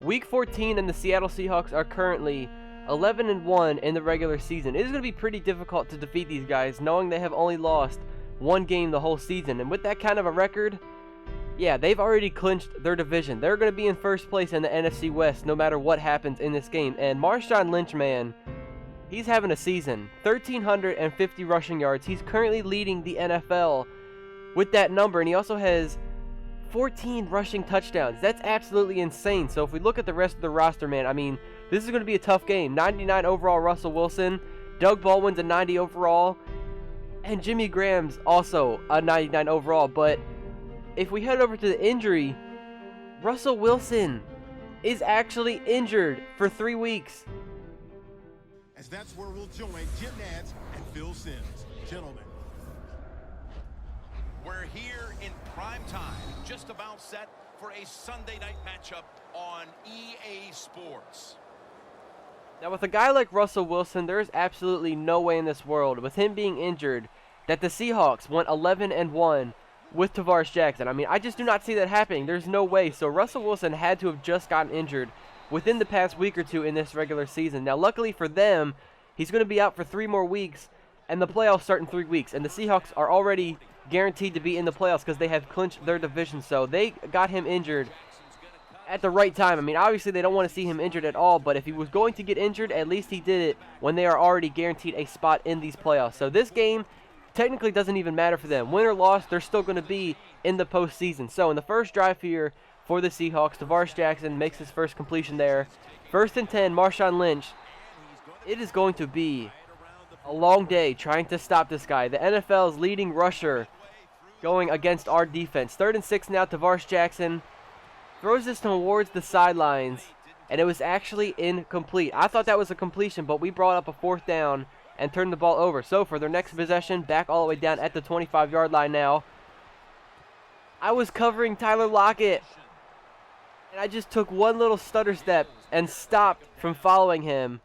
Week 14 and the Seattle Seahawks are currently 11-1 in the regular season. It is going to be pretty difficult to defeat these guys, knowing they have only lost one game the whole season. And with that kind of a record, yeah, they've already clinched their division. They're going to be in first place in the NFC West no matter what happens in this game. And Marshawn Lynch, man, he's having a season. 1,350 rushing yards. He's currently leading the NFL with that number, and he also has 14 rushing touchdowns. That's absolutely insane. So if we look at the rest of the roster, man, I mean, this is going to be a tough game. 99 overall Russell Wilson. Doug Baldwin's a 90 overall. And Jimmy Graham's also a 99 overall. But if we head over to the injury, Russell Wilson is actually injured for 3 weeks. As that's where we'll join Jim Nantz and Phil Simms. Gentlemen. We're here in prime time, just about set for a Sunday night matchup on EA Sports. Now, with a guy like Russell Wilson, there is absolutely no way in this world, with him being injured, that the Seahawks went 11-1 with Tavares Jackson. I mean, I just do not see that happening. There's no way. So Russell Wilson had to have just gotten injured within the past week or two in this regular season. Now, luckily for them, he's going to be out for 3 more weeks, and the playoffs start in 3 weeks. And the Seahawks are already guaranteed to be in the playoffs because they have clinched their division. So they got him injured at the right time. I mean, obviously they don't want to see him injured at all, but if he was going to get injured, at least he did it when they are already guaranteed a spot in these playoffs. So this game technically doesn't even matter for them. Win or loss, they're still going to be in the postseason. So in the first drive here for the Seahawks, Tavares Jackson makes his first completion there. 1st and 10, Marshawn Lynch. It is going to be a long day trying to stop this guy. The NFL's leading rusher going against our defense. 3rd and 6 now, Tavares Jackson throws this towards the sidelines, and it was actually incomplete. I thought that was a completion, but we brought up a 4th down and turned the ball over. So for their next possession, back all the way down at the 25-yard line now. I was covering Tyler Lockett, and I just took one little stutter step and stopped from following him.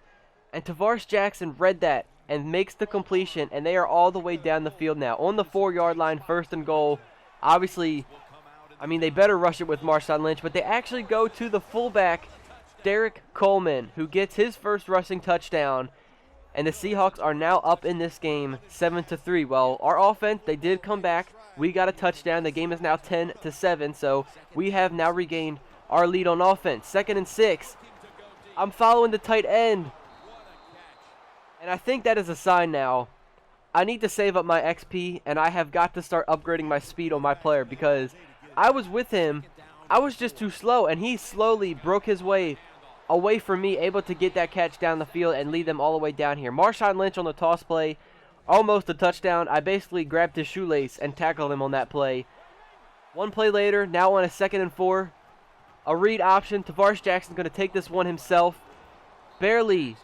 And Tavares Jackson read that and makes the completion, and they are all the way down the field now. On the 4-yard line, 1st and goal. Obviously, I mean, they better rush it with Marshawn Lynch, but they actually go to the fullback, Derek Coleman, who gets his first rushing touchdown. And the Seahawks are now up in this game 7-3. Well, our offense, they did come back. We got a touchdown. The game is now 10-7, so we have now regained our lead on offense. 2nd and 6. I'm following the tight end. And I think that is a sign now. I need to save up my XP, and I have got to start upgrading my speed on my player, because I was with him. I was just too slow, and he slowly broke his way away from me, able to get that catch down the field and lead them all the way down here. Marshawn Lynch on the toss play, almost a touchdown. I basically grabbed his shoelace and tackled him on that play. One play later, now on a 2nd and 4. A read option. Tavares Jackson's going to take this one himself. Barely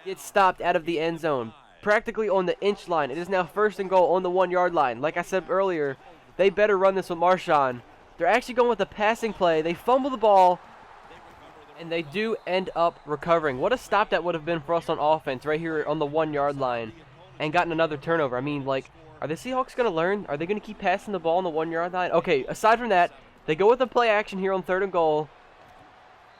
gets stopped out of the end zone. Practically on the inch line. It is now 1st and goal on the 1-yard line. Like I said earlier, they better run this with Marshawn. They're actually going with a passing play. They fumble the ball, and they do end up recovering. What a stop that would have been for us on offense right here on the 1-yard line, and gotten another turnover. I mean, like, are the Seahawks going to learn? Are they going to keep passing the ball on the 1-yard line? Okay, aside from that, they go with a play action here on 3rd and goal,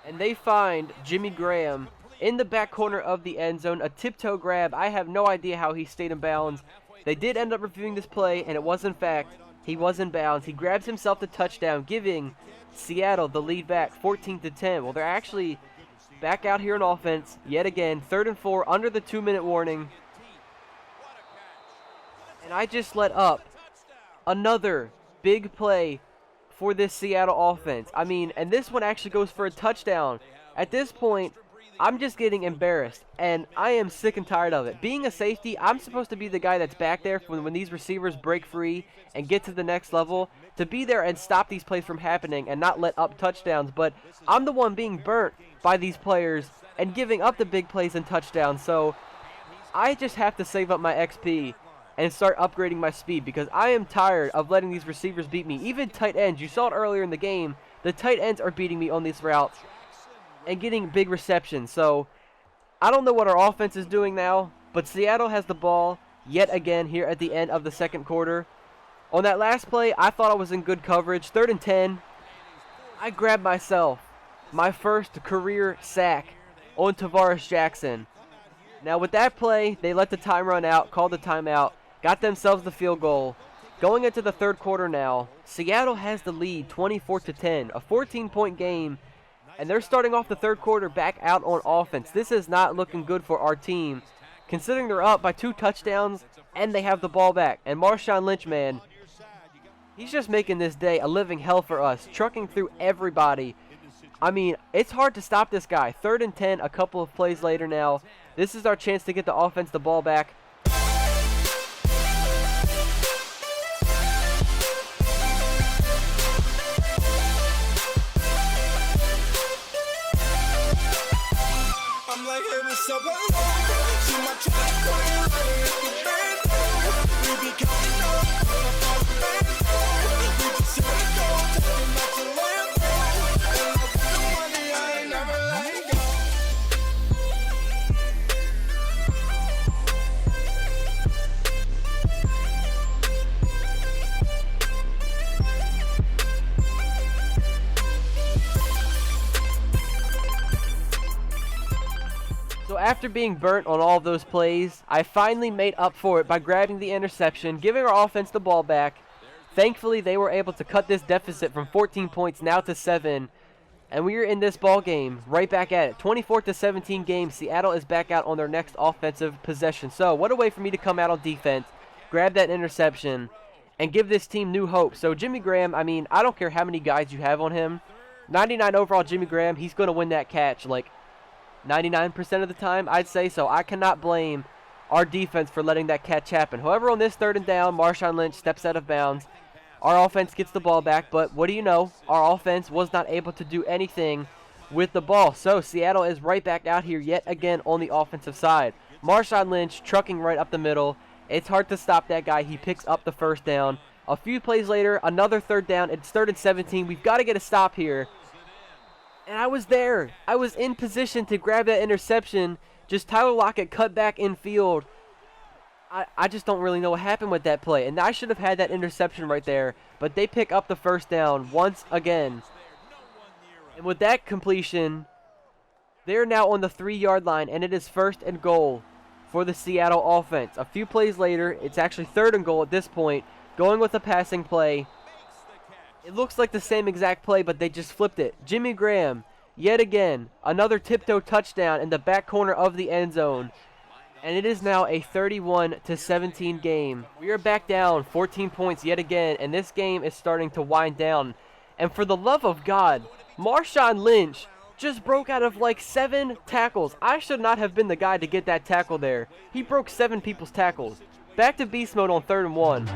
and they find Jimmy Graham in the back corner of the end zone. A tiptoe grab. I have no idea how he stayed in bounds. They did end up reviewing this play, and it was, in fact, he was in bounds. He grabs himself the touchdown, giving Seattle the lead back 14-10. Well, they're actually back out here on offense yet again. 3rd and 4 under the 2-minute warning. And I just let up another big play for this Seattle offense. I mean, and this one actually goes for a touchdown. At this point, I'm just getting embarrassed, and I am sick and tired of it. Being a safety, I'm supposed to be the guy that's back there when these receivers break free and get to the next level, to be there and stop these plays from happening and not let up touchdowns. But I'm the one being burnt by these players and giving up the big plays and touchdowns. So I just have to save up my XP and start upgrading my speed, because I am tired of letting these receivers beat me. Even tight ends, you saw it earlier in the game, the tight ends are beating me on these routes and getting big receptions. So I don't know what our offense is doing now, but Seattle has the ball yet again here at the end of the 2nd quarter. On that last play, I thought I was in good coverage. 3rd and 10. I grabbed myself my first career sack on Tavares Jackson. Now with that play, they let the time run out, called the timeout, got themselves the field goal. Going into the third quarter now, Seattle has the lead 24-10, a 14-point game, and they're starting off the third quarter back out on offense. This is not looking good for our team, considering they're up by 2 touchdowns and they have the ball back. And Marshawn Lynch, man, he's just making this day a living hell for us, trucking through everybody. I mean, it's hard to stop this guy. 3rd and 10, a couple of plays later now. This is our chance to get the offense the ball back. I'm like, hey, what's up, see my track, we be counting up, we just hit it go, talking about your land, and I got the money, I ain't never let go. So after being burnt on all of those plays, I finally made up for it by grabbing the interception, giving our offense the ball back. Thankfully, they were able to cut this deficit from 14 points now to 7. And we are in this ball game, right back at it. 24-17 game. Seattle is back out on their next offensive possession. So what a way for me to come out on defense, grab that interception, and give this team new hope. So Jimmy Graham, I mean, I don't care how many guys you have on him. 99 overall Jimmy Graham, he's going to win that catch like 99% of the time, I'd say. So I cannot blame our defense for letting that catch happen. However, on this 3rd and down, Marshawn Lynch steps out of bounds. Our offense gets the ball back, but what do you know? Our offense was not able to do anything with the ball. So Seattle is right back out here yet again on the offensive side. Marshawn Lynch trucking right up the middle. It's hard to stop that guy. He picks up the 1st down. A few plays later, another 3rd down. It's 3rd and 17. We've got to get a stop here. And I was there. I was in position to grab that interception. Just Tyler Lockett cut back in field. I just don't really know what happened with that play. And I should have had that interception right there. But they pick up the 1st down once again. And with that completion, they're now on the 3-yard line. And it is 1st and goal for the Seattle offense. A few plays later, it's actually 3rd and goal at this point. Going with a passing play. It looks like the same exact play, but they just flipped it. Jimmy Graham, yet again, another tiptoe touchdown in the back corner of the end zone. And it is now a 31-17 game. We are back down 14 points yet again, and this game is starting to wind down. And for the love of God, Marshawn Lynch just broke out of like 7 tackles. I should not have been the guy to get that tackle there. He broke 7 people's tackles. Back to beast mode on 3rd and 1.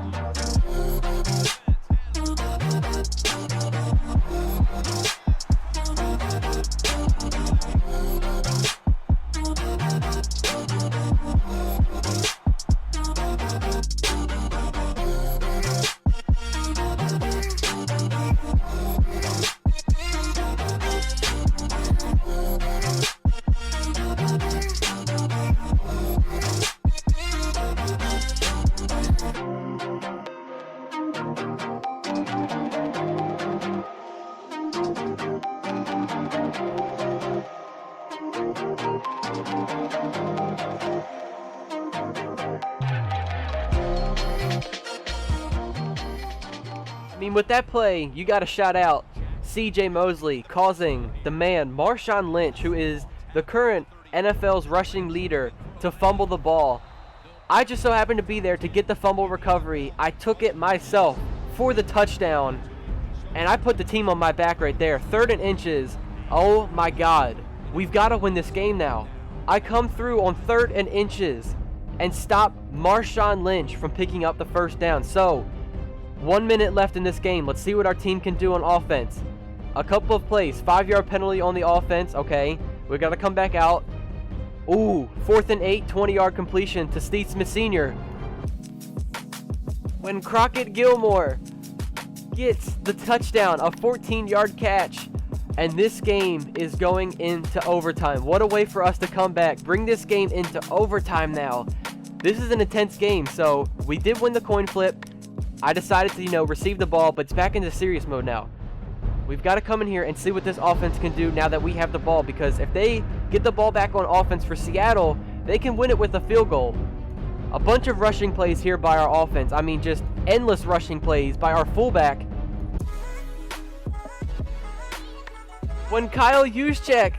I mean, with that play, you got to shout out C.J. Mosley causing the man, Marshawn Lynch, who is the current NFL's rushing leader, to fumble the ball. I just so happened to be there to get the fumble recovery. I took it myself for the touchdown, and I put the team on my back right there. 3rd and inches. Oh, my God. We've got to win this game now. I come through on 3rd and inches and stop Marshawn Lynch from picking up the 1st down. So 1 minute left in this game. Let's see what our team can do on offense. A couple of plays. 5-yard penalty on the offense. Okay. We got to come back out. Ooh. 4th and 8. 20-yard completion to Steve Smith Sr. When Crockett Gilmore gets the touchdown. A 14-yard catch. And this game is going into overtime. What a way for us to come back. Bring this game into overtime now. This is an intense game. So we did win the coin flip. I decided to, receive the ball, but it's back into serious mode now. We've got to come in here and see what this offense can do now that we have the ball, because if they get the ball back on offense for Seattle, they can win it with a field goal. A bunch of rushing plays here by our offense. I mean, just endless rushing plays by our fullback. When Kyle Juszczyk,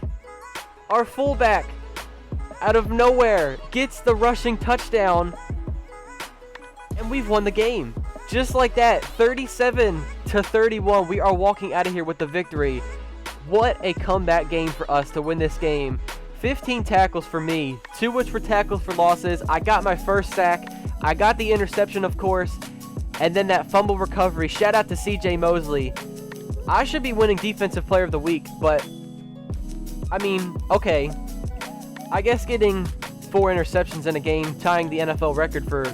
our fullback, out of nowhere, gets the rushing touchdown, and we've won the game. Just like that, 37-31, we are walking out of here with the victory. What a comeback game for us to win this game. 15 tackles for me, 2 which were tackles for losses. I got my first sack. I got the interception, of course, and then that fumble recovery. Shout out to CJ Mosley. I should be winning Defensive Player of the Week, but, I mean, okay. I guess getting 4 interceptions in a game, tying the NFL record for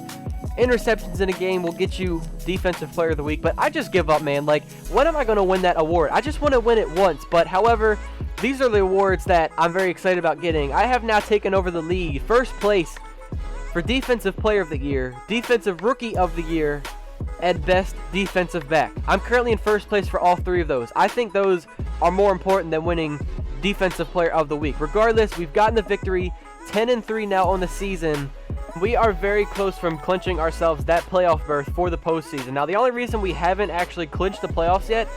interceptions in a game, will get you Defensive Player of the Week, but I just give up, man. Like, when am I going to win that award? I just want to win it once, but however, these are the awards that I'm very excited about getting. I have now taken over the lead. First place for Defensive Player of the Year, Defensive Rookie of the Year, and Best Defensive Back. I'm currently in first place for all 3 of those. I think those are more important than winning Defensive Player of the Week. Regardless, we've gotten the victory, 10-3 now on the season. We are very close from clinching ourselves that playoff berth for the postseason. Now, the only reason we haven't actually clinched the playoffs yet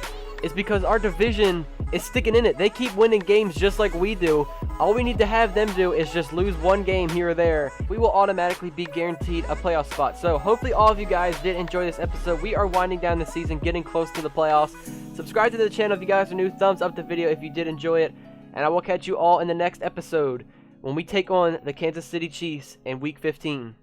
is because our division is sticking in it. They keep winning games just like we do. All we need to have them do is just lose 1 game here or there. We will automatically be guaranteed a playoff spot. So hopefully all of you guys did enjoy this episode. We are winding down the season, getting close to the playoffs. Subscribe to the channel if you guys are new. Thumbs up the video if you did enjoy it. And I will catch you all in the next episode when we take on the Kansas City Chiefs in Week 15.